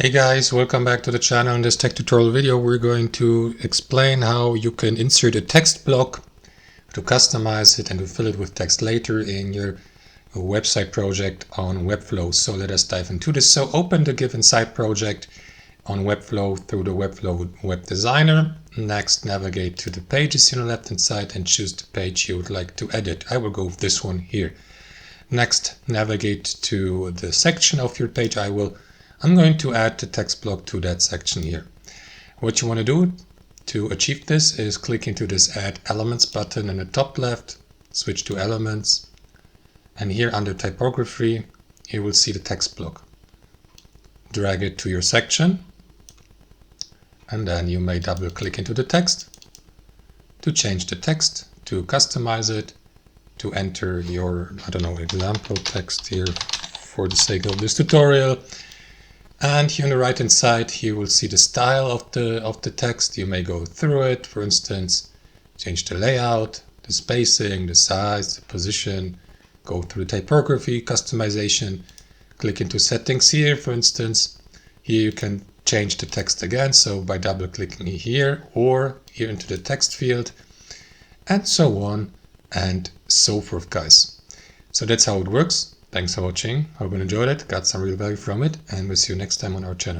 Hey guys, welcome back to the channel. In this tech tutorial video we're going to explain how you can insert a text block to customize it and to fill it with text later in your website project on Webflow. So let us dive into this. So open the given site project on Webflow through the Webflow web designer. Next, navigate to the pages on the left hand side and choose the page you would like to edit. I will go with this one here. Next, navigate to the section of your page. I'm going to add the text block to that section here. What you want to do to achieve this is click into this Add Elements button in the top left, switch to Elements, and here under Typography, you will see the text block. Drag it to your section, and then you may double click into the text to change the text, to customize it, to enter your, example text here for the sake of this tutorial. And here on the right hand side you will see the style of the text. You may go through it, for instance, change the layout, the spacing, the size, the position, go through typography, customization, click into settings here, for instance. Here you can change the text again, so by double clicking here or here into the text field, and so on and so forth, guys. So that's how it works. Thanks for watching. Hope you enjoyed it, got some real value from it, and we'll see you next time on our channel.